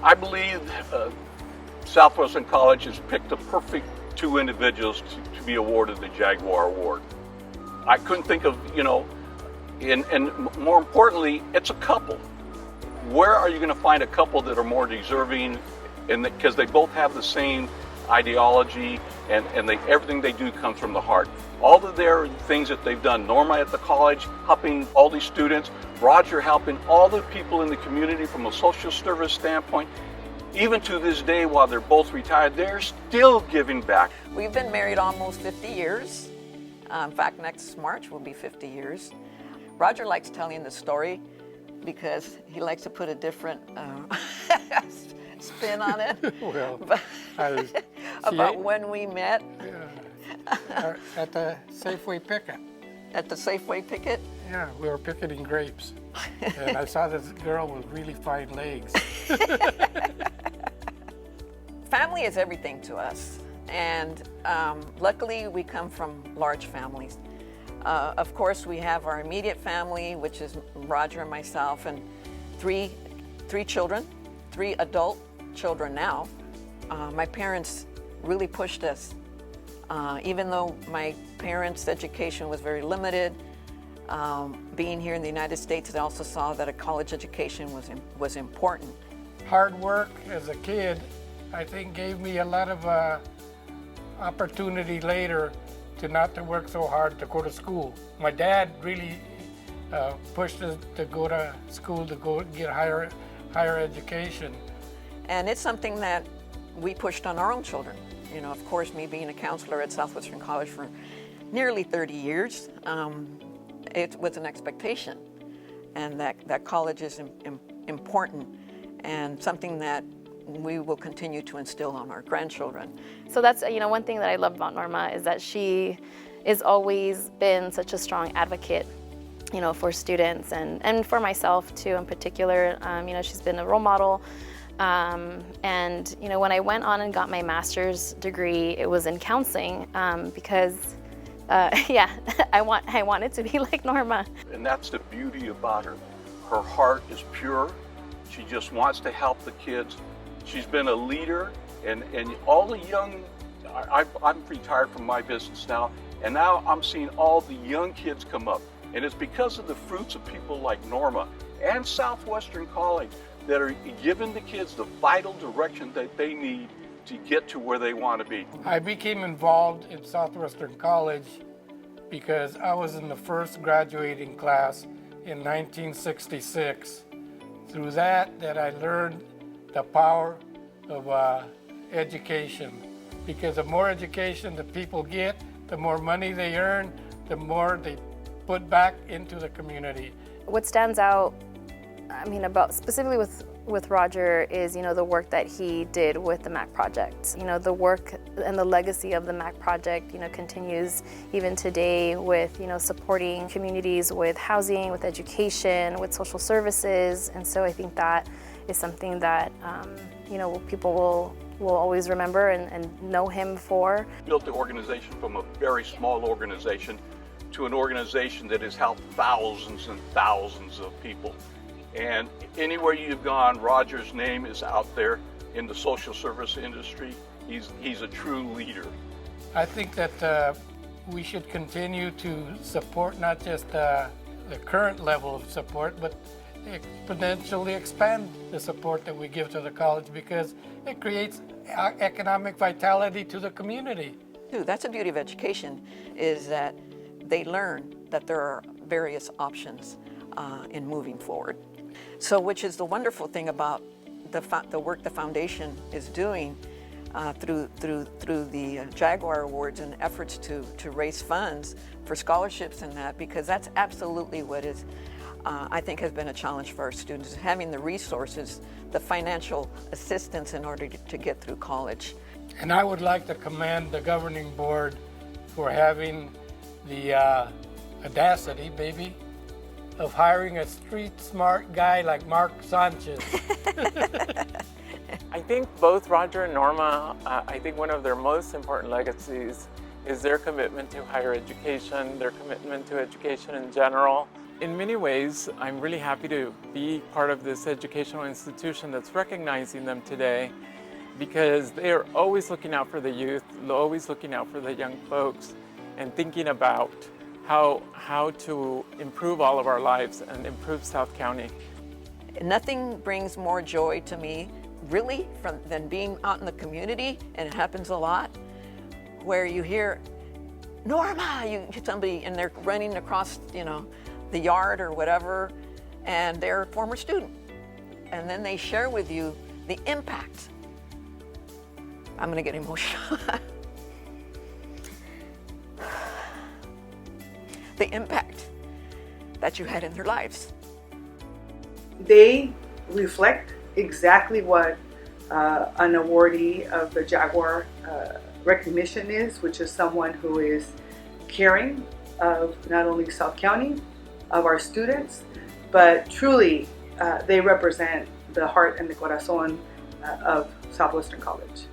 I believe Southwestern College has picked the perfect two individuals to be awarded the Jaguar Award. I couldn't think of, and more importantly, it's a couple. Where are you going to find a couple that are more deserving? And because they both have the same ideology, and everything they do comes from the heart. All of their things that they've done, Norma at the college helping all these students, Roger helping all the people in the community from a social service standpoint. Even to this day, while they're both retired, they're still giving back. We've been married almost 50 years. In fact, next March will be 50 years. Roger likes telling the story because he likes to put a different spin on it. Well, about when we met. Yeah. At the Safeway picket. At the Safeway picket? Yeah, we were picketing grapes. And I saw this girl with really fine legs. Family is everything to us. And luckily, we come from large families. Of course, we have our immediate family, which is Roger and myself, and three children, 3 adult children now. My parents really pushed us. Even though my parents' education was very limited, being here in the United States, they also saw that a college education was important. Hard work as a kid, I think, gave me a lot of opportunity later to not to work so hard to go to school. My dad really pushed us to go to school to go get higher education. And it's something that we pushed on our own children. Of course, me being a counselor at Southwestern College for nearly 30 years, it was an expectation, and that college is important and something that we will continue to instill on our grandchildren. So that's, one thing that I love about Norma is that she has always been such a strong advocate, for students and for myself too in particular. She's been a role model. And when I went on and got my master's degree, it was in counseling because, I wanted to be like Norma. And that's the beauty about her. Her heart is pure. She just wants to help the kids. She's been a leader, and all the young, I'm retired from my business now, and now I'm seeing all the young kids come up. And it's because of the fruits of people like Norma and Southwestern College that are giving the kids the vital direction that they need to get to where they want to be. I became involved in Southwestern College because I was in the first graduating class in 1966. Through that I learned the power of education. Because the more education the people get, the more money they earn, the more they put back into the community. What stands out, about specifically with Roger is, the work that he did with the MAC project. The work and the legacy of the MAC project, continues even today with, supporting communities with housing, with education, with social services. And so I think that is something that, people will always remember and know him for. Built the organization from a very small organization to an organization that has helped thousands and thousands of people. And anywhere you've gone, Roger's name is out there in the social service industry. He's a true leader. I think that we should continue to support not just the current level of support, but exponentially expand the support that we give to the college because it creates economic vitality to the community. That's the beauty of education, is that they learn that there are various options in moving forward. So, which is the wonderful thing about the work the foundation is doing through the Jaguar Awards and efforts to raise funds for scholarships and that, because that's absolutely what is, I think, has been a challenge for our students, having the resources, the financial assistance in order to get through college. And I would like to commend the governing board for having the audacity, maybe, of hiring a street smart guy like Mark Sanchez. I think both Roger and Norma, I think one of their most important legacies is their commitment to higher education, their commitment to education in general. in many ways, I'm really happy to be part of this educational institution that's recognizing them today, because they are always looking out for the youth, always looking out for the young folks, and thinking about how to improve all of our lives and improve South County. Nothing brings more joy to me, really, than being out in the community, and it happens a lot, where you hear, Norma, you hit somebody and they're running across, the yard or whatever, and they're a former student. And then they share with you the impact. I'm gonna get emotional. The impact that you had in their lives. They reflect exactly what an awardee of the Jaguar recognition is, which is someone who is caring of not only South County, of our students, but truly they represent the heart and the corazón of Southwestern College.